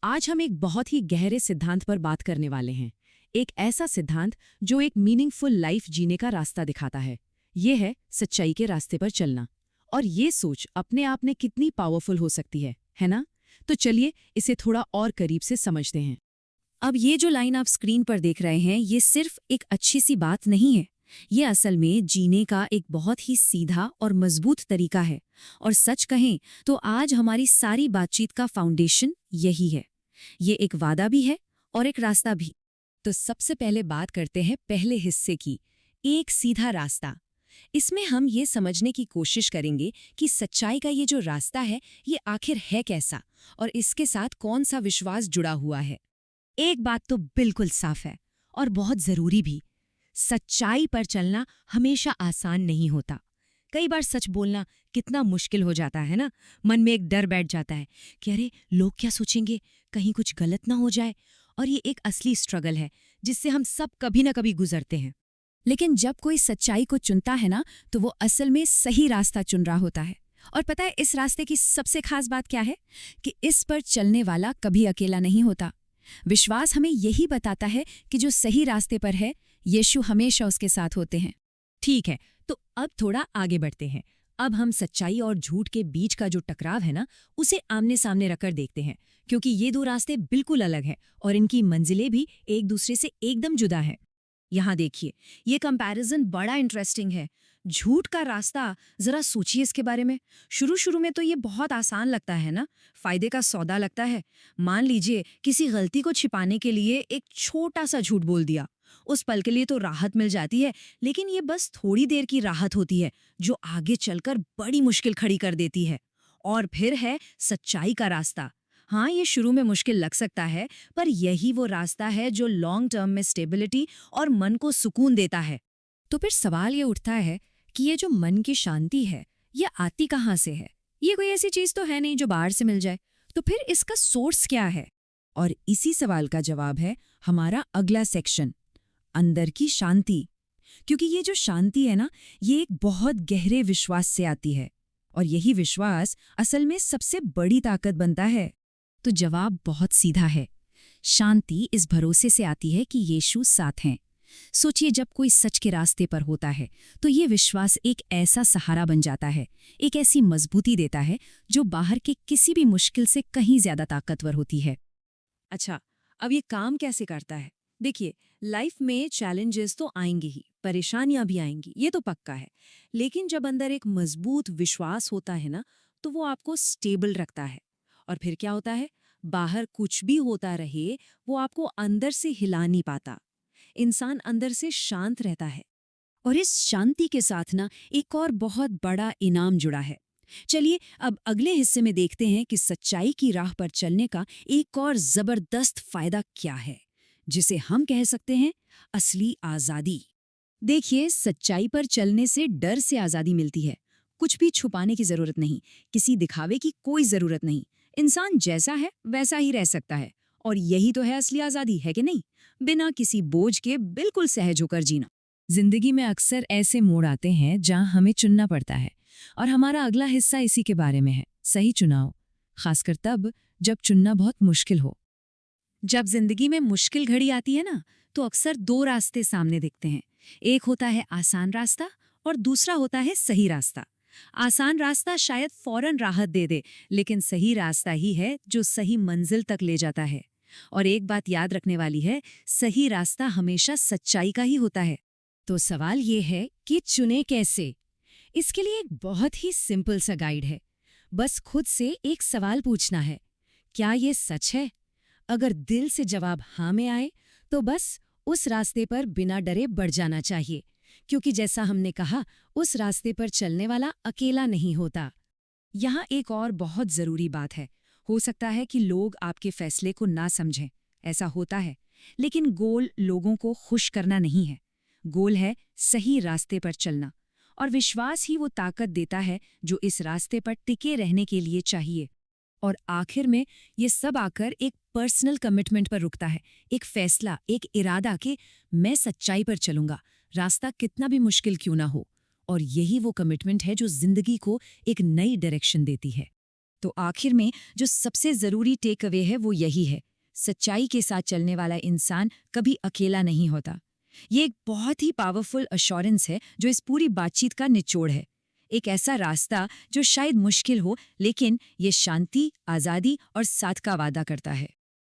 आज हम एक बहुत ही गहरे सिद्धांत पर बात करने वाले हैं। एक ऐसा सिद्धांत जो एक मीनिंगफुल लाइफ जीने का रास्ता दिखाता है। ये है सच्चाई के रास्ते पर चलना। और ये सोच अपने आप में कितनी पावरफुल हो सकती है ना? तो चलिए इसे थोड़ा और करीब से समझते हैं। अब ये जो लाइन आप स्क्रीन पर देख रहे हैं, ये सिर्फ एक अच्छी सी बात नहीं है। ये असल में जीने का एक बहुत ही सीधा और मजबूत तरीका है। और सच कहें तो आज हमारी सारी बातचीत का फाउंडेशन यही है। ये एक वादा भी है और एक रास्ता भी। तो सबसे पहले बात करते हैं पहले हिस्से की, एक सीधा रास्ता। इसमें हम ये समझने की कोशिश करेंगे कि सच्चाई का ये जो रास्ता है, ये आखिर है कैसा और इसके साथ कौन सा विश्वास जुड़ा हुआ है। एक बात तो बिल्कुल साफ है और बहुत जरूरी भी, सच्चाई पर चलना हमेशा आसान नहीं होता। कई बार सच बोलना कितना मुश्किल हो जाता है ना। मन में एक डर बैठ जाता है कि अरे लोग क्या सोचेंगे, कहीं कुछ गलत ना हो जाए। और ये एक असली स्ट्रगल है जिससे हम सब कभी ना कभी गुजरते हैं। लेकिन जब कोई सच्चाई को चुनता है ना, तो वो असल में सही रास्ता चुन रहा होता है। और पता है इस रास्ते की सबसे खास बात क्या है? कि इस पर चलने वाला कभी अकेला नहीं होता। विश्वास हमें यही बताता है कि जो सही रास्ते पर है, यीशु हमेशा उसके साथ होते हैं। ठीक है, तो अब थोड़ा आगे बढ़ते हैं। अब हम सच्चाई और झूठ के बीच का जो टकराव है ना, उसे आमने सामने रखकर देखते हैं। क्योंकि ये दो रास्ते बिल्कुल अलग हैं और इनकी मंजिलें भी एक दूसरे से एकदम जुदा हैं। यहाँ देखिए, ये कंपैरिजन बड़ा इंटरेस्टिंग है। झूठ का रास्ता, जरा सोचिए इसके बारे में। शुरू शुरू में तो ये बहुत आसान लगता है ना, फायदे का सौदा लगता है। मान लीजिए किसी गलती को छिपाने के लिए एक छोटा सा झूठ बोल दिया। उस पल के लिए तो राहत मिल जाती है, लेकिन ये बस थोड़ी देर की राहत होती है जो आगे चलकर बड़ी मुश्किल खड़ी कर देती है। और फिर है सच्चाई का रास्ता। हाँ, ये शुरू में मुश्किल लग सकता है, पर यही वो रास्ता है जो लॉन्ग टर्म में स्टेबिलिटी और मन को सुकून देता है। तो फिर सवाल ये उठता है कि ये जो मन की शांति है, ये आती कहाँ से है? ये कोई ऐसी चीज तो है नहीं जो बाहर से मिल जाए। तो फिर इसका सोर्स क्या है? और इसी सवाल का जवाब है हमारा अगला सेक्शन, अंदर की शांति। क्योंकि ये जो शांति है ना, ये एक बहुत गहरे विश्वास से आती है। और यही विश्वास असल में सबसे बड़ी ताकत बनता है। तो जवाब बहुत सीधा है। शांति इस भरोसे से आती है कि यीशु साथ हैं। सोचिए, जब कोई सच के रास्ते पर होता है तो ये विश्वास एक ऐसा सहारा बन जाता है, एक ऐसी मजबूती देता है जो बाहर के किसी भी मुश्किल से कहीं ज्यादा ताकतवर होती है। अच्छा, अब ये काम कैसे करता है? देखिए, लाइफ में चैलेंजेस तो आएंगे ही, परेशानियां भी आएंगी, ये तो पक्का है। लेकिन जब अंदर एक मजबूत विश्वास होता है ना, तो वो आपको स्टेबल रखता है। और फिर क्या होता है? बाहर कुछ भी होता रहे, वो आपको अंदर से हिला नहीं पाता। इंसान अंदर से शांत रहता है। और इस शांति के साथ ना एक और बहुत बड़ा इनाम जुड़ा है। चलिए अब अगले हिस्से में देखते हैं कि सच्चाई की राह पर चलने का एक और जबरदस्त फायदा क्या है, जिसे हम कह सकते हैं असली आजादी। देखिए, सच्चाई पर चलने से डर से आजादी मिलती है। कुछ भी छुपाने की जरूरत नहीं, किसी दिखावे की कोई जरूरत नहीं। इंसान जैसा है वैसा ही रह सकता है। और यही तो है असली आजादी, है कि नहीं? बिना किसी बोझ के बिल्कुल सहज होकर जीना। जिंदगी में अक्सर ऐसे मोड़ आते हैं जहां हमें चुनना पड़ता है। और हमारा अगला हिस्सा इसी के बारे में है, सही चुनाव। खासकर तब जब चुनना बहुत मुश्किल हो। जब जिंदगी में मुश्किल घड़ी आती है ना, तो अक्सर दो रास्ते सामने दिखते हैं। एक होता है आसान रास्ता और दूसरा होता है सही रास्ता। आसान रास्ता शायद फौरन राहत दे दे, लेकिन सही रास्ता ही है जो सही मंजिल तक ले जाता है। और एक बात याद रखने वाली है, सही रास्ता हमेशा सच्चाई का ही होता है। तो सवाल ये है कि चुने कैसे? इसके लिए एक बहुत ही सिंपल सा गाइड है। बस खुद से एक सवाल पूछना है, क्या ये सच है? अगर दिल से जवाब हाँ में आए, तो बस उस रास्ते पर बिना डरे बढ़ जाना चाहिए। क्योंकि जैसा हमने कहा, उस रास्ते पर चलने वाला अकेला नहीं होता। यहाँ एक और बहुत जरूरी बात है। हो सकता है कि लोग आपके फैसले को ना समझें, ऐसा होता है। लेकिन गोल लोगों को खुश करना नहीं है। गोल है सही रास्ते पर चलना। और विश्वास ही वो ताकत देता है जो इस रास्ते पर टिके रहने के लिए चाहिए। और आखिर में ये सब आकर एक पर्सनल कमिटमेंट पर रुकता है, एक फैसला, एक इरादा कि मैं सच्चाई पर चलूंगा, रास्ता कितना भी मुश्किल क्यों ना हो। और यही वो कमिटमेंट है जो जिंदगी को एक नई डायरेक्शन देती है। तो आखिर में जो सबसे ज़रूरी टेक अवे है वो यही है, सच्चाई के साथ चलने वाला इंसान कभी अकेला नहीं होता। ये एक बहुत ही पावरफुल अश्योरेंस है जो इस पूरी बातचीत का निचोड़ है। एक ऐसा रास्ता जो शायद मुश्किल हो, लेकिन ये शांति, आज़ादी और साथ का वादा करता है।